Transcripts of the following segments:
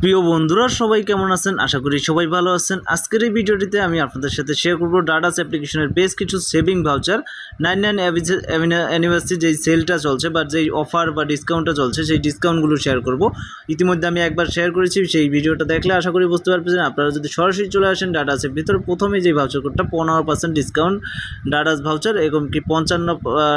প্রিয় বন্ধুরা সবাই কেমন আছেন? আশা করি সবাই ভালো আছেন। আজকের এই ভিডিওটিতে আমি আপনাদের সাথে শেয়ার করব ডাডাস অ্যাপ্লিকেশনের বেশ কিছু সেভিং ভাউচার 99 অ্যানিভার্সারি যেই সেলটা চলছে বা যেই অফার বা ডিসকাউন্টটা চলছে সেই ডিসকাউন্টগুলো শেয়ার করব। ইতিমধ্যে আমি একবার শেয়ার করেছি, সেই ভিডিওটা দেখলে আশা করি বুঝতে পারবেন। আপনারা যদি সরাসরি চলে আসেন ডাডাসের ভিতরে, প্রথমেই যে ভাউচার কোডটা 15% ডিসকাউন্ট ডাডাস ভাউচার এবং কি 55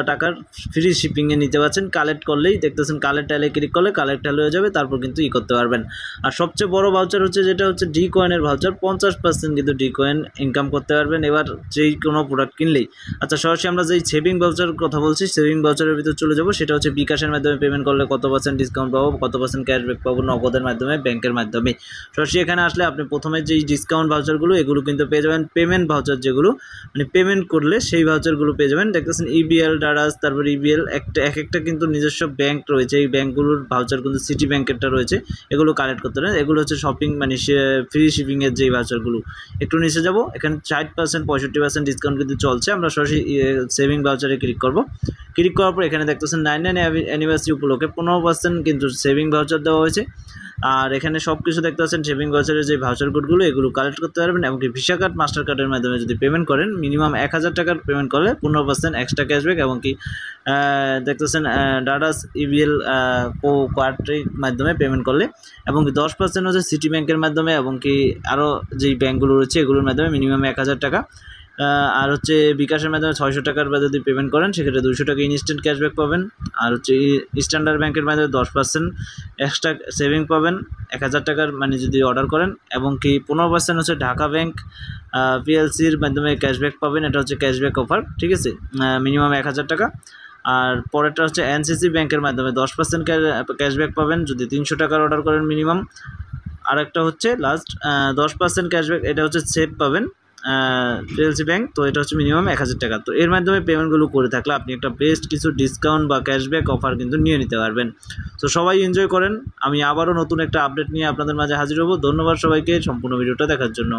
টাকার ফ্রি শিপিংয়ে নিতে পারছেন। কালেক্ট করলেই দেখতেছেন, কালেক্ট টাইলে ক্লিক করলে কালেক্ট টাইল হয়ে যাবে, তারপর কিন্তু করতে পারবেন। আর সবচেয়ে বড় ভাউচার হচ্ছে যেটা হচ্ছে ডি কয়েনের ভাউচার, 50% কিন্তু ডি কয়েন ইনকাম করতে পারবেন এবার যেই কোনো প্রোডাক্ট কিনলেই। আচ্ছা, সরাসরি আমরা যেই সেভিং ভাউচার কথা বলছি, সেভিং ভাউচারের ভিতর চলে যাব। সেটা হচ্ছে বিকাশের মাধ্যমে পেমেন্ট করলে কত পার্সেন্ট ডিসকাউন্ট পাবো, কত পার্সেন্ট ক্যাশব্যাক পাবো, নগদের মাধ্যমে, ব্যাংকের মাধ্যমে। সরাসরি এখানে আসলে আপনি প্রথমে যেই ডিসকাউন্ট ভাউচারগুলো এগুলো কিন্তু পেয়ে যাবেন। পেমেন্ট ভাউচার যেগুলো মানে পেমেন্ট করলে সেই ভাউচারগুলো পেয়ে যাবেন। দেখতেছেন ইবিএল, ডাডাস, তারপর ইবিএল একটা কিন্তু নিজস্ব ব্যাংক রয়েছে। এই ব্যাংকগুলোর ভাউচার কিন্তু সিটি ব্যাংকেরটা রয়েছে, এগুলো কালেক্ট করতে পারেন। এগুলো হচ্ছে শপিং মানে ফ্রি শিপিংয়ের যেই ভাউচারগুলো। একটু নিচে যাব, এখানে 60% 65% ডিসকাউন্ট কিন্তু চলছে। আমরা সরাসরি সেভিং ভাউচারে ক্লিক করব। ক্লিক করার পর এখানে দেখতেছেন 99 অ্যানিভার্সারি উপলক্ষে 15% কিন্তু সেভিং ভাউচার দেওয়া হয়েছে। আর এখানে সব কিছু দেখতে পাচ্ছেন সেভিং ভাউচারের যে ভাউচার কোডগুলো এগুলো কালেক্ট করতে পারবেন। এমনকি ভিসা কার্ড, মাস্টার কার্ডের মাধ্যমে যদি পেমেন্ট করেন, মিনিমাম 1000 টাকার পেমেন্ট করলে 15% এক্সট্রা ক্যাশব্যাক। এমনকি দেখতেছেন ডাডাস ইবিএল কার্ডের মাধ্যমে পেমেন্ট করলে, এবং কি 10% হচ্ছে সিটি ব্যাংকের মাধ্যমে, এবং কি আরও যেই ব্যাঙ্কগুলো রয়েছে এগুলোর মাধ্যমে মিনিমাম 1000 টাকা। আর হচ্ছে বিকাশের মাধ্যমে 600 টাকার বা যদি পেমেন্ট করেন সেক্ষেত্রে 200 টাকা ইনস্ট্যান্ট ক্যাশব্যাক পাবেন। আর হচ্ছে স্ট্যান্ডার্ড ব্যাংকের মাধ্যমে 10% এক্সট্রা সেভিং পাবেন 1000 টাকার মানে যদি অর্ডার করেন। এবং কি 15% হচ্ছে ঢাকা ব্যাংক পিএলসির মাধ্যমে ক্যাশব্যাক পাবেন। এটা হচ্ছে ক্যাশব্যাক অফার, ঠিক আছে, মিনিমাম 1000 টাকা। আর পরেরটা হচ্ছে এনসিসি ব্যাংকের মাধ্যমে 10% ক্যাশব্যাক পাবেন যদি 300 টাকার অর্ডার করেন মিনিমাম। আর একটা হচ্ছে লাস্ট 10% ক্যাশব্যাক, এটা হচ্ছে সেভ পাবেন পিএলসি ব্যাংক, তো এটা হচ্ছে মিনিমাম 1000 টাকা। তো এর মাধ্যমে পেমেন্টগুলো করে থাকলে আপনি একটা বেস্ট কিছু ডিসকাউন্ট বা ক্যাশব্যাক অফার কিন্তু নিয়ে নিতে পারবেন। তো সবাই এনজয় করেন। আমি আবারও নতুন একটা আপডেট নিয়ে আপনাদের মাঝে হাজির হব। ধন্যবাদ সবাইকে সম্পূর্ণ ভিডিওটা দেখার জন্য।